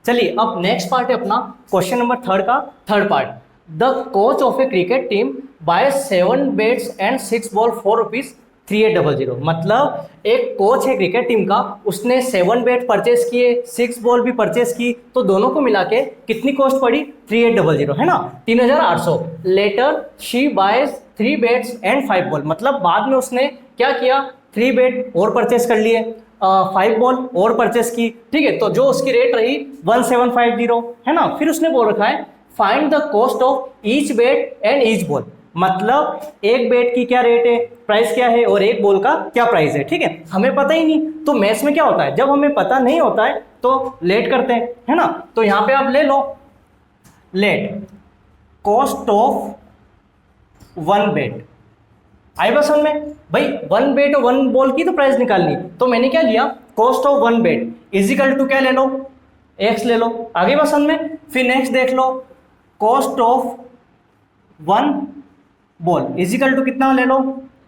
चलिए अब next part है अपना क्वेश्चन नंबर थर्ड का third part. The coach of a cricket team buy 7 bats and 6 ball for ₹3800। मतलब एक कोच है क्रिकेट टीम का, उसने 7 बैट परचेस किए, 6 बॉल भी परचेस की, तो दोनों को मिला के कितनी कॉस्ट पड़ी? 3800 है ना, 3800। Later she buys 3 bats and 5 ball. मतलब बाद में उसने क्या किया? 3 बैट और परचेस कर लिए, 5 बॉल और परचेस की, ठीक है। तो जो उसकी रेट रही 1750 है ना। फिर उसने बोल रखा है find the cost of each bat and each ball. मतलब एक बैट की क्या रेट है, प्राइस क्या है, और एक बॉल का क्या प्राइस है, ठीक है। हमें पता ही नहीं, तो मैथ्स में क्या होता है, जब हमें पता नहीं होता है तो लेट करते हैं, है ना। तो यहां पे आप ले लो let cost of 1 bat. I bus में भाई 1 बैट और 1 बॉल की तो प्राइस निकालनी, तो मैंने क्या लिया? Cost of 1 bat is equal to क्या ले लो? एक्स ले लो। आगे बस में फिर नेक्स्ट देख लो, cost of 1 ball is equal to कितना ले लो?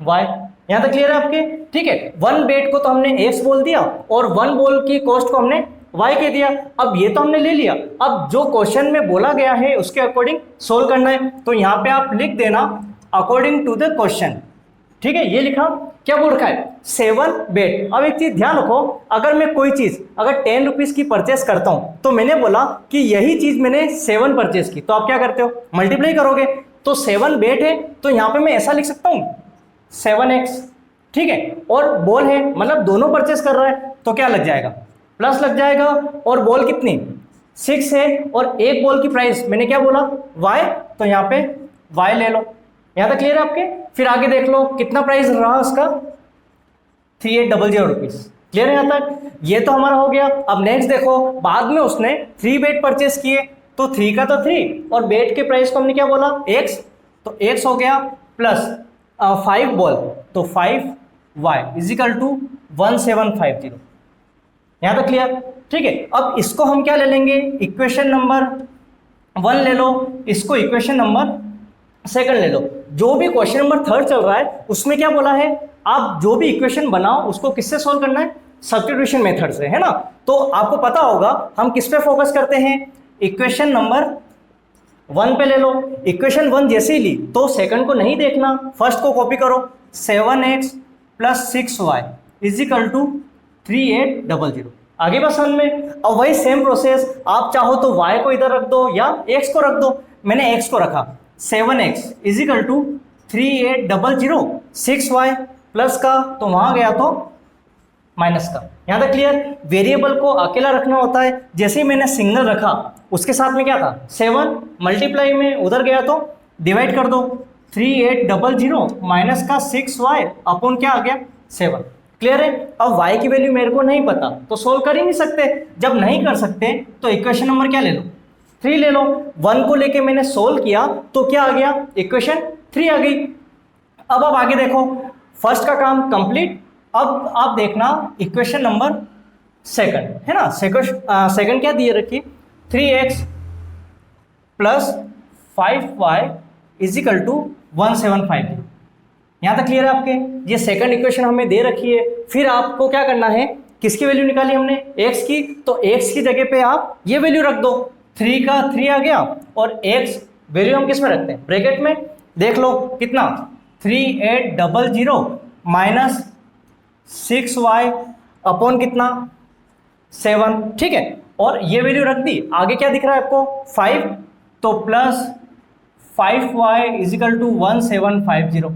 वाई। यहां तक क्लियर है आपके? ठीक है। 1 बैट को तो हमने एक्स बोल दिया और 1 बॉल की कॉस्ट को हमने वाई कह दिया। अब ये तो हमने ले लिया, अब जो क्वेश्चन में बोला गया है उसके अकॉर्डिंग सोल्व करना है। तो यहां पे आप लिख देना अकॉर्डिंग टू द क्वेश्चन, ठीक है। ये लिखा, क्या बोल रखा है? 7 बैट। अब एक चीज ध्यान रखो, अगर मैं कोई चीज अगर 10 रुपीज की परचेस करता हूं, तो मैंने बोला कि यही चीज मैंने 7 परचेस की, तो आप क्या करते हो? मल्टीप्लाई करोगे। तो 7 बैट है, तो यहां पे मैं ऐसा लिख सकता हूं 7x, ठीक है। और बॉल है, मतलब दोनों परचेस कर रहा है, तो क्या लग जाएगा? प्लस लग जाएगा। और बॉल कितनी? 6 है, और एक बॉल की प्राइस मैंने क्या बोला? y, तो यहाँ पे y ले लो। यहां तक क्लियर है आपके? फिर आगे देख लो कितना प्राइस रहा उसका? 3800 रुपीज। क्लियर है यहां तक? ये तो हमारा हो गया। अब नेक्स्ट देखो, बाद में उसने 3 बैट परचेस किए, तो 3 का तो 3 और बैट के प्राइस को हमने क्या बोला? x, तो x हो गया प्लस 5 बॉल, तो 5y इजिकल टू 1750। यहां तक क्लियर? ठीक है। अब इसको हम क्या ले लेंगे? इक्वेशन नंबर 1 ले लो, इसको इक्वेशन नंबर 2 ले लो। जो भी क्वेश्चन नंबर 3 चल रहा है उसमें क्या बोला है? आप जो भी इक्वेशन बनाओ उसको किससे सोल्व करना है? सब्स्टिट्यूशन मेथड से, है ना। तो आपको पता होगा हम किस पे फोकस करते हैं? इक्वेशन नंबर 1 पे ले लो। इक्वेशन 1 जैसे ही ली तो सेकंड को नहीं देखना, फर्स्ट को कॉपी करो। 7x plus 6y is equal to 3800। आगे बस में अब वही सेम प्रोसेस, आप चाहो तो y को इधर रख दो या x को रख दो। मैंने x को रखा, 7x is equal to 3800, 6y plus का तो वहां गया तो माइनस का। यहां तक क्लियर? वेरिएबल को अकेला रखना होता है। जैसे ही मैंने सिंगल रखा उसके साथ में क्या था? 7 मल्टीप्लाई में उधर गया तो डिवाइड कर दो, 3800 माइनस का 6y अपॉन क्या आ गया? 7। क्लियर है? अब y की वैल्यू मेरे को नहीं पता तो सोल्व कर ही नहीं सकते। जब नहीं कर सकते तो इक्वेशन नंबर क्या ले लो? 3 ले लो। 1 को लेके मैंने सोल्व किया तो क्या आ गया? इक्वेशन 3 आ गई। अब आप आगे देखो, फर्स्ट का काम कंप्लीट। अब आप देखना इक्वेशन नंबर 2 है ना। सेकंड क्या दिए रखी? 3x plus 5y is equal to 1750। यहां तक क्लियर है आपके? ये सेकंड इक्वेशन हमें दे रखी है। फिर आपको क्या करना है? किसकी वैल्यू निकाली हमने? x की, तो x की जगह पे आप ये वैल्यू रख दो। 3 का 3 आ गया और x वैल्यू हम किस में रखते हैं? ब्रैकेट में। देख लो कितना? 3800 माइनस 6y अपॉन कितना? 7, ठीक है। और ये वैल्यू रख दी। आगे क्या दिख रहा है आपको? 5, तो प्लस 5y इजिकल टू 1750।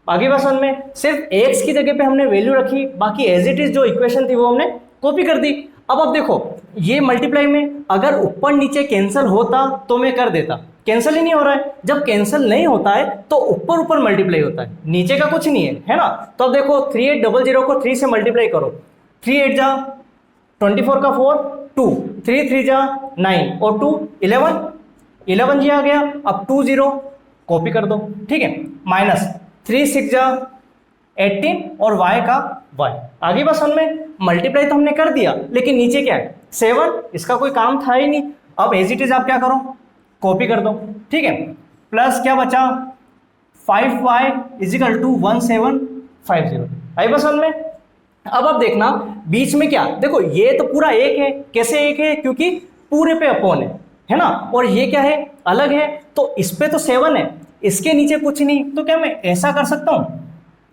आगे बस में सिर्फ x की जगह पे हमने वैल्यू रखी, बाकी एज इट इज जो इक्वेशन थी वो हमने कॉपी कर दी। अब देखो, ये मल्टीप्लाई में अगर ऊपर नीचे कैंसिल होता तो मैं कर देता, कैंसिल ही नहीं हो रहा है। जब कैंसिल नहीं होता है तो ऊपर ऊपर मल्टीप्लाई होता है, नीचे का कुछ नहीं है ना। तो अब देखो 3800 को 3 से मल्टीप्लाई करो, 3 8 जा 24 का 4, 2 3 3 जा 9 और 2 11 जी आ गया। अब 2 0 कॉपी कर दो, ठीक है। माइनस 3 6 जा 18 और y का y। आगे बस में मल्टीप्लाई तो हमने कर दिया, लेकिन नीचे क्या है? 7, इसका कोई काम था ही नहीं। अब एज इट इज आप क्या करो? कॉपी कर दो, ठीक है। प्लस क्या बचा? 5y is equal to 1750। I bus में। अब देखना बीच में क्या, देखो ये तो पूरा एक है। कैसे एक है? क्योंकि पूरे पे अपॉन है ना, और ये क्या है, अलग है, तो इस पे तो 7 है, इसके नीचे कुछ नहीं, तो क्या मैं ऐसा कर सकता हूं,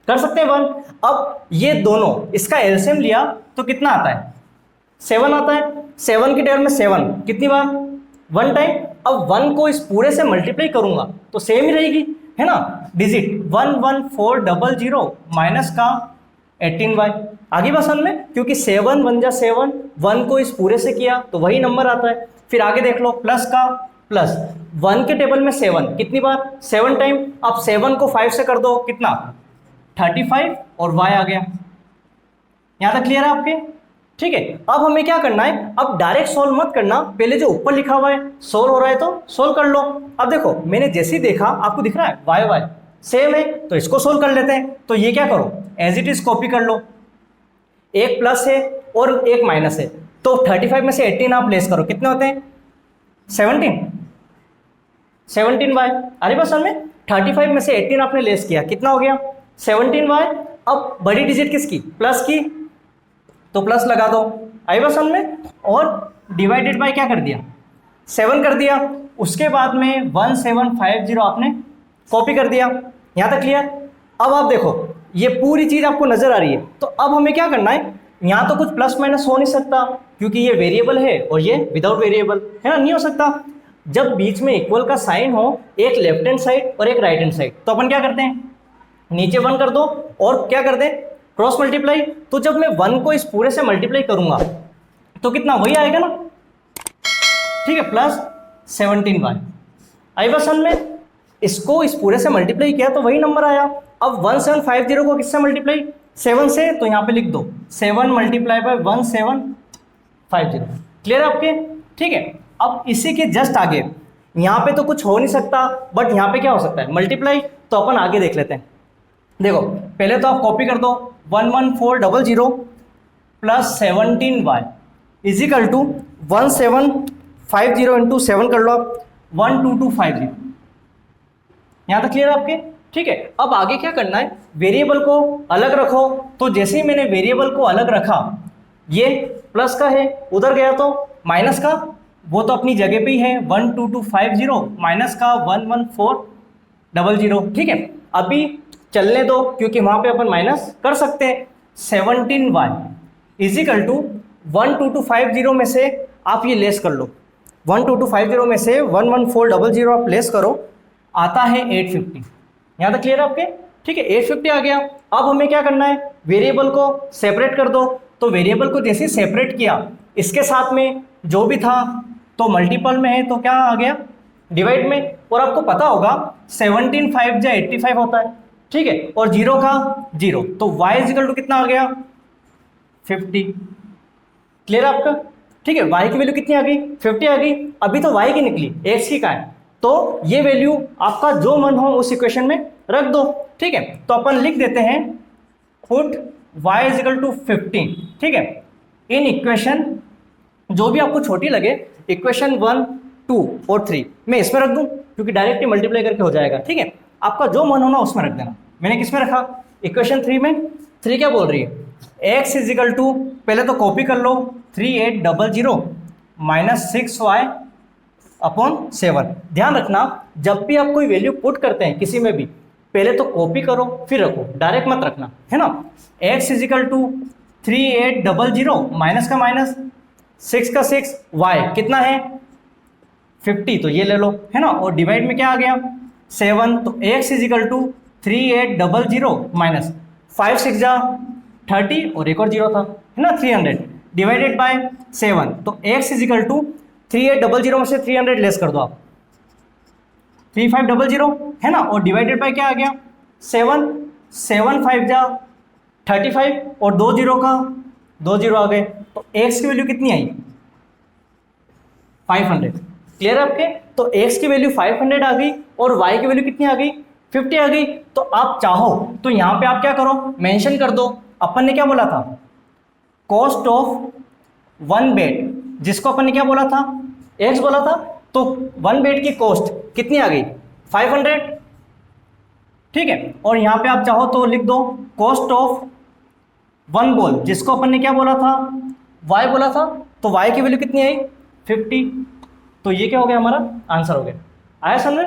कर सकते हैं 1। अब ये दोनों इसका एलसीएम लिया तो कितना आता है, 7 आता है। 7 की टेबल में 7 कितनी बार, 1 टाइम। अब 1 को इस पूरे से मल्टीप्लाई करूंगा तो सेम ही रहेगी, है ना, डिजिट 11400 माइनस का 18y, आगे बात समझ में, क्योंकि 7 1 जा 7, 1 को इस पूरे से किया तो वही नंबर आता है। फिर आगे देख लो, प्लस का प्लस 1 के टेबल में 7 कितनी बार, 7 टाइम। अब 7 को 5 से कर दो कितना, 35, और y आ गया। यहां तक क्लियर है आपके, ठीक है। अब हमें क्या करना है, अब डायरेक्ट सोल्व मत करना, पहले जो ऊपर लिखा हुआ है सोल्व हो रहा है तो सोल्व कर लो। अब देखो मैंने जैसे ही देखा, आपको दिख रहा है वाई वाई सेम है, तो इसको सोल्व कर लेते हैं। तो ये क्या करो, एज इट इज कॉपी कर लो, एक प्लस है और एक माइनस है, तो 35 में से 18 आप लेस करो, कितने होते हैं, 17y। अरे बस में 35 में से 18 आपने लेस किया, कितना हो गया, 17y। अब बड़ी डिजिट किसकी, प्लस की, तो प्लस लगा दो, आई बस में, और डिवाइडेड बाय क्या कर दिया, 7 कर दिया। उसके बाद में 1750 आपने कॉपी कर दिया। यहां तक क्लियर। अब आप देखो ये पूरी चीज आपको नजर आ रही है, तो अब हमें क्या करना है, यहां तो कुछ प्लस माइनस हो नहीं सकता क्योंकि ये वेरिएबल है और ये विदाउट वेरिएबल है ना, नहीं हो सकता। जब बीच में इक्वल का साइन हो, एक लेफ्ट हैंड साइड और एक राइट हैंड साइड, तो अपन क्या करते हैं, नीचे 1 कर दो और क्या कर दें, क्रॉस मल्टीप्लाई। तो जब मैं 1 को इस पूरे से मल्टीप्लाई करूंगा तो कितना, वही आएगा ना, ठीक है, प्लस 17y। आई बात समझ में, इसको इस पूरे से मल्टीप्लाई किया तो वही नंबर आया। अब 1750 को किससे मल्टीप्लाई, 7 से, तो यहां पे लिख दो 7 मल्टीप्लाई बाय 1750। क्लियर है आपके, ठीक है। अब इसी के जस्ट आगे, यहां पे तो कुछ हो नहीं सकता, बट यहां पे क्या हो सकता है, मल्टीप्लाई। तो अपन आगे देख लेते हैं। देखो पहले तो आप कॉपी कर दो, 11400 plus 17y is equal to 1750 into 7 कर लो आप, 12250। यहां तक क्लियर है आपके, ठीक है। अब आगे क्या करना है, वेरिएबल को अलग रखो। तो जैसे ही मैंने वेरिएबल को अलग रखा, ये प्लस का है, उधर गया तो माइनस का, वो तो अपनी जगह पे ही है, 12250 माइनस का 11400, ठीक है। अभी चलने दो क्योंकि वहां पे अपन माइनस कर सकते हैं। 17y इजिकल टू 12250 में से आप ये लेस कर लो, 12250 में से 11400 आप लेस करो, आता है 850। यहाँ तक क्लियर है आपके, ठीक है, 850 आ गया। अब हमें क्या करना है, वेरिएबल को सेपरेट कर दो। तो वेरिएबल को जैसे सेपरेट किया, इसके साथ में जो भी था तो मल्टीपल में है, तो क्या आ गया, डिवाइड में। और आपको पता होगा 17 5 85 होता है, ठीक है, और 0 का 0, तो y इजिकल टू कितना आ गया, 50। क्लियर आपका, ठीक है। y की वैल्यू कितनी आ गई, 50 आ गई। अभी तो y की निकली, x की कहाँ है, तो ये वैल्यू आपका जो मन हो उस इक्वेशन में रख दो, ठीक है। तो अपन लिख देते हैं पुट y इजिकल टू 15, ठीक है, इन इक्वेशन जो भी आपको छोटी लगे, इक्वेशन 1 2 और 3 मैं इसमें रख दूं क्योंकि डायरेक्टली मल्टीप्लाई करके हो जाएगा, ठीक है। आपका जो मन होना उसमें रख देना। मैंने किस में रखा, इक्वेशन 3 में। 3 क्या बोल रही है, x इजिकल टू, पहले तो कॉपी कर लो, 3800 माइनस 6y अपॉन 7। ध्यान रखना जब भी आप कोई वैल्यू पुट करते हैं किसी में भी, पहले तो कॉपी करो फिर रखो, डायरेक्ट मत रखना, है ना। x इजिकल टू 3800 माइनस का माइनस 6 का 6, y कितना है 50, तो ये ले लो, है ना, और डिवाइड में क्या आ गया 7, तो x इजिकल टू 3800 माइनस 5 6 जा 30 और एक और 0 था, है ना, 300 डिवाइडेड बाय 7, तो x इजिकल टू 3800 में से 300 लेस कर दो आप, 3500, है ना, और डिवाइडेड बाय क्या आ गया 7 7 5 जा 35 और 2 0 का 2 0 आ गए, तो x की वैल्यू कितनी आई 500। क्लियर है आपके, तो x की वैल्यू 500 आ गई और y की वैल्यू कितनी आ गई 50 आ गई। तो आप चाहो तो यहां पे आप क्या करो, मेंशन कर दो, अपन ने क्या बोला था, कॉस्ट ऑफ 1 बेड, जिसको अपन ने क्या बोला था, x बोला था, तो 1 बेड की कॉस्ट कितनी आ गई 500, ठीक है। और यहां पे आप चाहो तो लिख दो कॉस्ट ऑफ 1 बॉल, जिसको अपन ने क्या बोला था, y बोला था, तो y की वैल्यू कितनी आई 50। तो ये क्या हो गया, हमारा आंसर हो गया। आया समझ?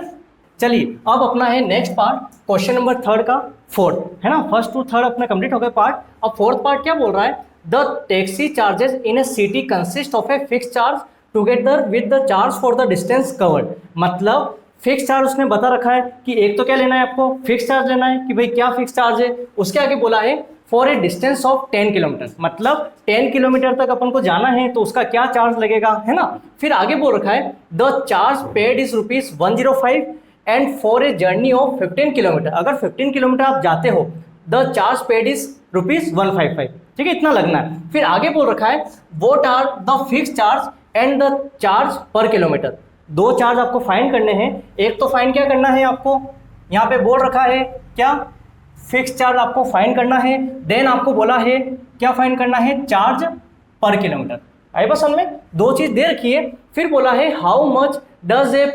चलिए अब अपना है next part, question number third का फोर्थ, है ना। फर्स्ट टू थर्ड अपना कंप्लीट हो गया पार्ट। अब फोर्थ पार्ट क्या बोल रहा है, the taxi charges in A city consist of a fix charge together with the charge for the distance covered. मतलब फिक्स चार्ज उसने बता रखा है कि एक तो क्या लेना है आपको, फिक्स चार्ज लेना है कि भाई क्या फिक्स चार्ज है। उसके आगे बोला है for a distance of 10 kilometre, मतलब 10 किलोमीटर तक अपन को जाना है तो उसका क्या चार्ज लगेगा, है ना। फिर आगे बोल रखा है the charge paid is ₹105 and for a journey of 15 kilometre, अगर 15 किलोमीटर आप जाते हो द चार्ज पेड इज ₹155, ठीक है, इतना लगना है। फिर आगे बोल रखा है what are the fix charge and the charge per kilometre. दो चार्ज आपको फाइंड करने हैं। एक तो फाइंड क्या करना है आपको, यहाँ पे बोल रखा है क्या, फिक्स चार्ज आपको फाइंड करना है। देन आपको बोला है क्या फाइंड करना है, चार्ज पर किलोमीटर। आई बस में दो चीज दे रखी है। फिर बोला है how much does a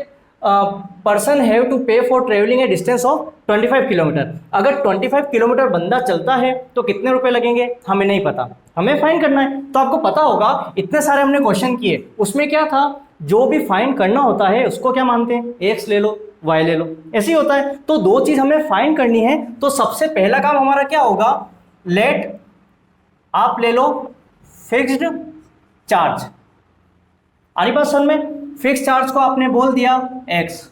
person have to pay for travelling a distance of 25 kilometre. अगर 25 किलोमीटर बंदा चलता है तो कितने रुपए लगेंगे, हमें नहीं पता, हमें फाइंड करना है। तो आपको पता होगा इतने सारे हमने क्वेश्चन किए, उसमें क्या था, जो भी फाइंड करना होता है उसको क्या मानते हैं, एक्स ले लो वाई ले लो, ऐसे ही होता है। तो दो चीज हमें फाइंड करनी है। तो सबसे पहला काम हमारा क्या होगा, लेट आप ले लो फिक्स्ड चार्ज। आनी बात समझ में, फिक्स चार्ज को आपने बोल दिया एक्स,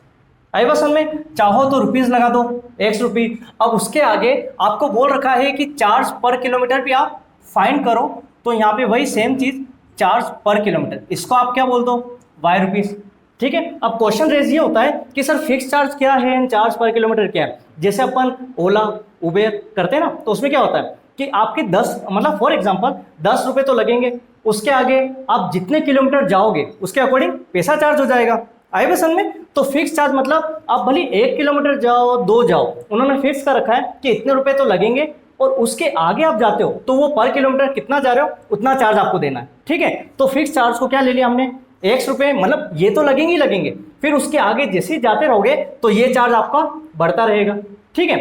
आई बात समझ में, चाहो तो रुपीज लगा दो, एक्स रुपी। अब उसके आगे आपको बोल रखा है कि चार्ज पर किलोमीटर भी आप फाइंड करो, तो यहाँ पे वही सेम चीज चार्ज पर किलोमीटर, इसको आप क्या बोल दो, वाई रुपीज, ठीक है। अब क्वेश्चन रेज ये होता है कि सर फिक्स चार्ज क्या है एंड चार्ज पर किलोमीटर क्या है। जैसे अपन ओला उबेर करते हैं ना, तो उसमें क्या होता है कि आपके 10 मतलब फॉर एग्जांपल 10 रुपए तो लगेंगे, उसके आगे आप जितने किलोमीटर जाओगे उसके अकॉर्डिंग पैसा चार्ज हो जाएगा। आए बस में, तो फिक्स चार्ज मतलब आप भले 1 किलोमीटर जाओ 2 जाओ, उन्होंने फिक्स कर रखा है कि इतने रुपए तो लगेंगे, और उसके आगे आप जाते हो तो वो पर किलोमीटर कितना जा रहे हो उतना चार्ज आपको देना है, ठीक है। तो फिक्स चार्ज को क्या ले लिया हमने, एक्स रुपए, मतलब ये तो लगेंगे ही लगेंगे, फिर उसके आगे जैसे ही जाते रहोगे तो ये चार्ज आपका बढ़ता रहेगा, ठीक है।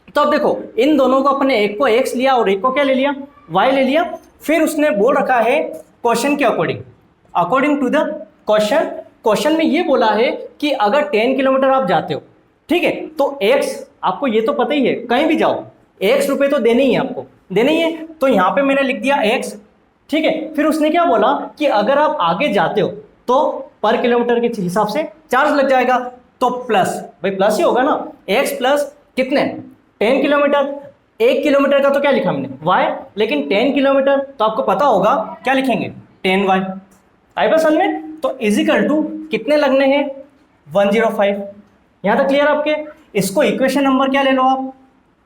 तो अब देखो इन दोनों को अपने एक को एक्स लिया और एक को क्या ले लिया, वाई ले लिया। फिर उसने बोल रखा है क्वेश्चन के अकॉर्डिंग टू द क्वेश्चन में ये बोला है कि अगर 10 किलोमीटर आप जाते हो, ठीक है, तो एक्स आपको ये तो पता ही है, कहीं भी जाओ एक्स रुपए तो देने ही है, आपको देने ही है। तो यहाँ पे मैंने लिख दिया एक्स, ठीक है। फिर उसने क्या बोला कि अगर आप आगे जाते हो तो पर किलोमीटर के हिसाब से चार्ज लग जाएगा, तो प्लस, भाई प्लस ही होगा ना, एक्स प्लस कितने 10 किलोमीटर, 1 किलोमीटर का तो क्या लिखा हमने वाई, लेकिन 10 किलोमीटर तो आपको पता होगा क्या लिखेंगे 10 वाई। आई बस में, तो इजिकल टू कितने लगने हैं 105। यहाँ तक क्लियर आपके। इसको इक्वेशन नंबर क्या ले लो आप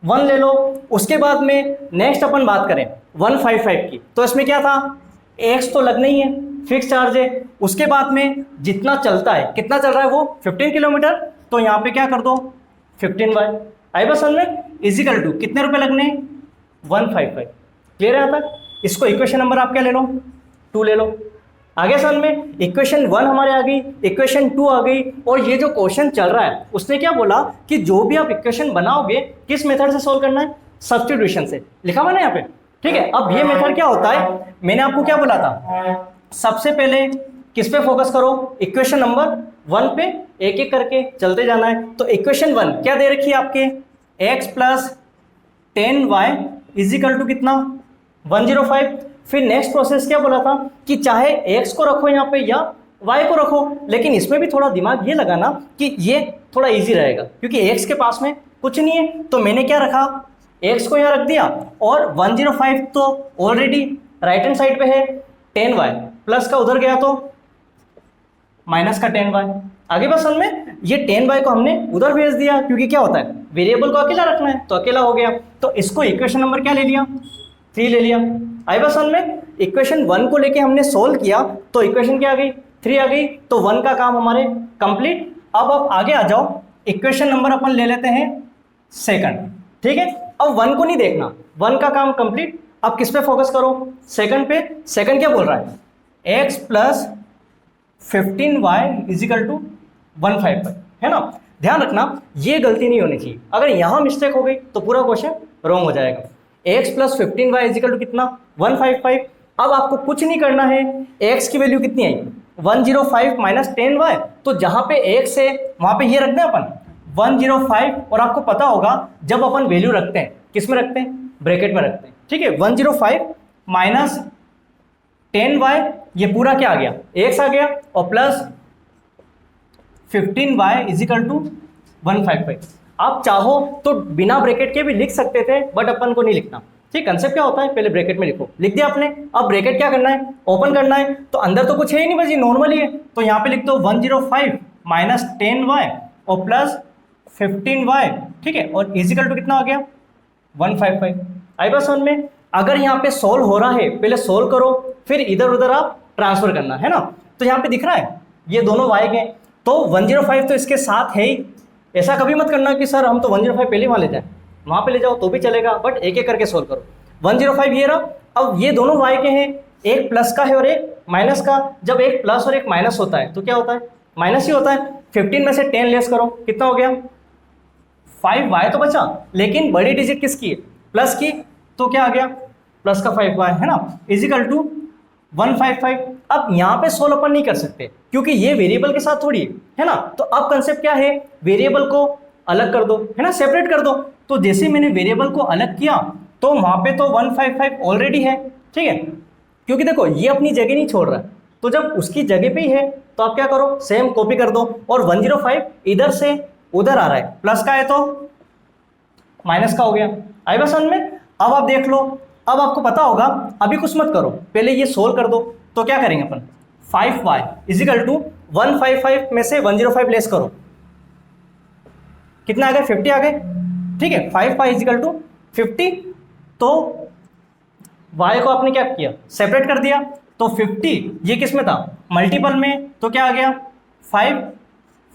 1 ले लो। उसके बाद में नेक्स्ट अपन बात करें 155 की, तो इसमें क्या था, एक्स तो लगना ही है, फिक्स चार्ज है। उसके बाद में जितना चलता है, कितना चल रहा है वो 15 किलोमीटर, तो यहाँ पे क्या कर दो 15 वाई। आई बस में, इजिकल टू कितने रुपए लगने 155। क्लियर है यहाँ तक। इसको इक्वेशन नंबर आप क्या ले लो 2 ले लो। आगे सन में इक्वेशन 1 हमारे आ गई, इक्वेशन 2 आ गई, और ये जो क्वेश्चन चल रहा है उसने क्या बोला कि जो भी आप इक्वेशन बनाओगे किस मेथड से सॉल्व करना है, सब्स्टिट्यूशन से, लिखा हुआ ना यहाँ पे, ठीक है। अब ये मेथड क्या होता है, मैंने आपको क्या बोला था, सबसे पहले किस पे फोकस करो, इक्वेशन नंबर 1 पे एक एक करके चलते जाना है। तो इक्वेशन 1 क्या दे रखी है आपके, x plus 10y is equal to कितना 105। फिर नेक्स्ट प्रोसेस क्या बोला था कि चाहे x को रखो यहाँ पे या y को रखो, लेकिन इसमें भी थोड़ा दिमाग ये लगाना कि ये थोड़ा इजी रहेगा क्योंकि x के पास में कुछ नहीं है। तो मैंने क्या रखा, x को यहाँ रख दिया, और 105 तो ऑलरेडी राइट हैंड साइड पे है, 10y प्लस का उधर गया तो माइनस का 10y। आगे बस में ये 10y को हमने उधर भेज दिया क्योंकि क्या होता है वेरिएबल को अकेला रखना है, तो अकेला हो गया। तो इसको इक्वेशन नंबर क्या ले लिया 3 ले लिया। आई बस में इक्वेशन 1 को लेके हमने सोल्व किया तो इक्वेशन क्या आ गई 3 आ गई, तो 1 का काम हमारे कंप्लीट। अब आप आगे आ जाओ, इक्वेशन नंबर अपन ले लेते हैं 2, ठीक है। अब 1 को नहीं देखना, 1 का काम कंप्लीट। अब किस पे फोकस करो, सेकंड पे। सेकंड क्या बोल रहा है, x plus 15y is equal to 155, है ना। ध्यान रखना ये गलती नहीं होनी चाहिए, अगर यहाँ मिस्टेक हो गई तो पूरा क्वेश्चन रॉन्ग हो जाएगा। x plus 15y is equal to कितना 155। अब आपको कुछ नहीं करना है, x की वैल्यू कितनी आई 105 माइनस 10y, तो जहां पे एक से वहां पे ये रखते हैं अपन 105, और आपको पता होगा जब अपन वैल्यू रखते हैं किस में रखते हैं, ब्रैकेट में रखते हैं, ठीक है। 105 माइनस 10y, ये पूरा क्या आ गया, x आ गया, और प्लस 15y इजिकल टू 155। आप चाहो तो बिना ब्रैकेट के भी लिख सकते थे, बट अपन को नहीं लिखना, ठीक। कंसेप्ट क्या होता है, पहले ब्रैकेट में लिखो, लिख दिया आपने। अब ब्रैकेट क्या करना है, ओपन करना है, तो अंदर तो कुछ है ही नहीं, बस ये नॉर्मल ही है, तो यहाँ पे लिख दो 105 माइनस 10y और प्लस 15y, ठीक है, और इजिकल टू कितना आ गया 155। आई बात समझ में। अगर यहाँ पे सोल्व हो रहा है, पहले सोल्व करो, फिर इधर उधर आप ट्रांसफर करना है ना। तो यहाँ पे दिख रहा है ये दोनों y के, तो 105 तो इसके साथ है ही। ऐसा कभी मत करना कि सर हम तो 105 पहले वहाँ ले जाए, वहाँ पे ले जाओ तो भी चलेगा, बट एक एक करके सोल्व करो। 105 ये रहा। अब ये दोनों y के हैं, एक प्लस का है और एक माइनस का। जब एक प्लस और एक माइनस होता है तो क्या होता है, माइनस ही होता है। 15 में से 10 लेस करो, कितना हो गया 5y तो बचा, लेकिन बड़ी डिजिट किसकी है, प्लस की, तो क्या आ गया प्लस का 5y, है ना, इजिकल टू 155। अब यहाँ पे सोल्व अपन नहीं कर सकते क्योंकि ये वेरिएबल के साथ थोड़ी है ना। तो अब कंसेप्ट क्या है, वेरिएबल को अलग कर दो, है ना, सेपरेट कर दो। तो जैसे मैंने वेरिएबल को अलग किया तो वहां पे तो 155 ऑलरेडी है, ठीक है, क्योंकि देखो ये अपनी जगह नहीं छोड़ रहा है, तो जब उसकी जगह पे ही है तो आप क्या करो, सेम कॉपी कर दो। और 105 इधर से उधर आ रहा है, प्लस का है तो माइनस का हो गया। आई बात समझ में। अब आप देख लो, अब आपको पता होगा, अभी कुछ मत करो, पहले ये सोल्व कर दो। तो क्या करेंगे अपन, 5y इजिकल टू 155 में से 105 लेस करो, कितना आ गया 50 आ गए, ठीक है। 5y इजिकल टू 50, तो y को आपने क्या किया, सेपरेट कर दिया। तो 50 ये किस में था, मल्टीपल में, तो क्या आ गया 5,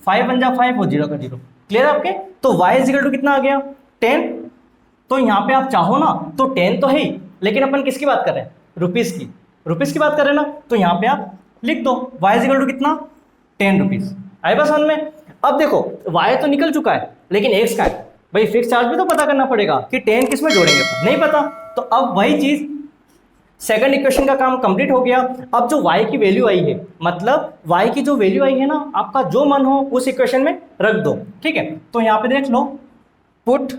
5 बन जा 5 और 0 का 0, क्लियर आपके। तो y इजिकल टू कितना आ गया 10। तो यहाँ पे आप चाहो ना तो 10 तो है ही, लेकिन अपन किसकी बात कर रहे हैं, रुपीस की, रुपीस की बात कर रहे हैं ना। तो यहाँ पे आप लिख दो y इजिकल टू कितना 10 रुपीस। आई बात समझ में। अब देखो y तो निकल चुका है, लेकिन x का है, भाई फिक्स चार्ज भी तो पता करना पड़ेगा कि 10 किस में जोड़ेंगे, नहीं पता। तो अब वही चीज, सेकंड इक्वेशन का काम कंप्लीट हो गया। अब जो y की वैल्यू आई है, मतलब y की जो वैल्यू आई है ना, आपका जो मन हो उस इक्वेशन में रख दो, ठीक है। तो यहाँ पे देख लो, put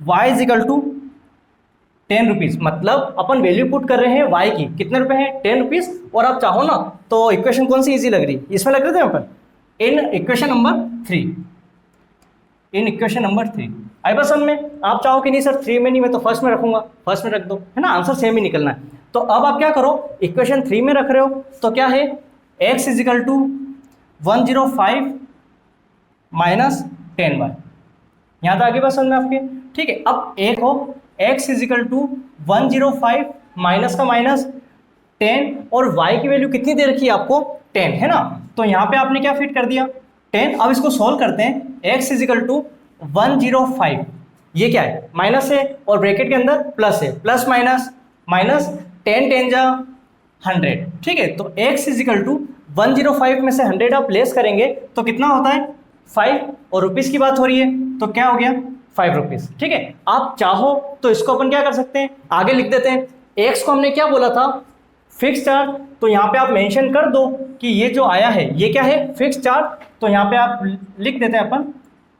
y is equal to 10 rupees, मतलब अपन वैल्यू पुट कर रहे हैं y की, कितने रुपए हैं 10 रुपीज। और आप चाहो ना तो इक्वेशन कौन सी इजी लग रही, इसमें लग रहे थे अपन, इन इक्वेशन नंबर 3, इन इक्वेशन नंबर 3। आई बस में। आप चाहो कि नहीं सर 3 में नहीं, मैं तो फर्स्ट में रखूंगा, फर्स्ट में रख दो, है ना, आंसर सेम ही निकलना है। तो अब आप क्या करो, इक्वेशन 3 में रख रहे हो तो क्या है, x is equal to 105 minus 10y, यहाँ तक आगे बात समझ में आपके, ठीक है। अब एक हो x इजिकल टू 105 माइनस का माइनस 10, और y की वैल्यू कितनी दे रखी है आपको 10, है ना। तो यहाँ पे आपने क्या फिट कर दिया 10। अब इसको सॉल्व करते हैं, x इजिकल टू 105, ये क्या है माइनस है, और ब्रैकेट के अंदर प्लस है, प्लस माइनस माइनस 10 10 जा 100, ठीक है। तो x इजिकल टू 105 में से 100 आप लेस करेंगे तो कितना होता है 5, और रुपीस की बात हो रही है तो क्या हो गया 5 रुपीस, ठीक है। आप चाहो तो इसको अपन क्या कर सकते हैं, आगे लिख देते हैं। x को हमने क्या बोला था, फिक्स चार्ज, तो यहाँ पे आप मेंशन कर दो कि ये जो आया है ये क्या है, फिक्स चार्ज। तो यहाँ पे आप लिख देते हैं अपन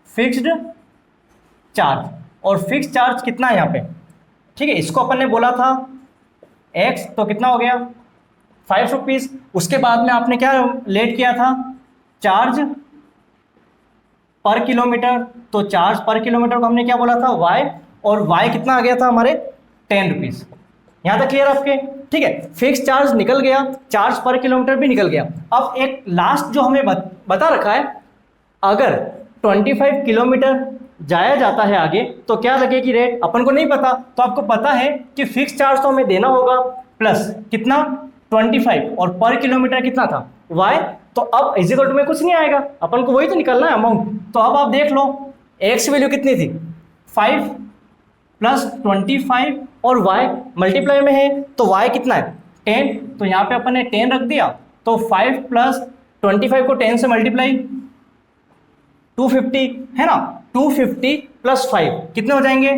फिक्स्ड चार्ज, और फिक्स चार्ज कितना है यहाँ पे, ठीक है। इसको अपन ने बोला था x, तो कितना हो गया 5 रुपीज। उसके बाद में आपने क्या लेट किया था, चार्ज पर किलोमीटर, तो चार्ज पर किलोमीटर को हमने क्या बोला था y, और y कितना आ गया था हमारे 10 रुपीज। यहाँ तक क्लियर आपके, ठीक है। फिक्स चार्ज निकल गया, चार्ज पर किलोमीटर भी निकल गया। अब एक लास्ट जो हमें बता रखा है, अगर 25 किलोमीटर जाया जाता है आगे तो क्या लगेगी रेट, अपन को नहीं पता। तो आपको पता है कि फिक्स चार्ज तो हमें देना होगा, प्लस कितना 25, और पर किलोमीटर कितना था y। तो अब इजिकल टू में कुछ नहीं आएगा, अपन को वही तो निकलना है अमाउंट। तो अब आप देख लो x वैल्यू कितनी थी 5 प्लस 25, और y मल्टीप्लाई में है तो y कितना है 10, तो यहाँ पे अपन ने 10 रख दिया। तो 5 प्लस 25 को 10 से मल्टीप्लाई 250, है ना, 250 प्लस 5 कितने हो जाएंगे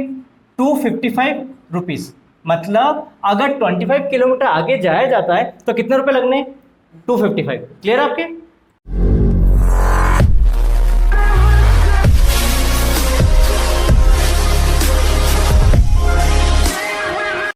255 रुपीज। मतलब अगर 25 किलोमीटर आगे जाया जाता है तो कितने रुपए लगने 255 क्लियर आपके।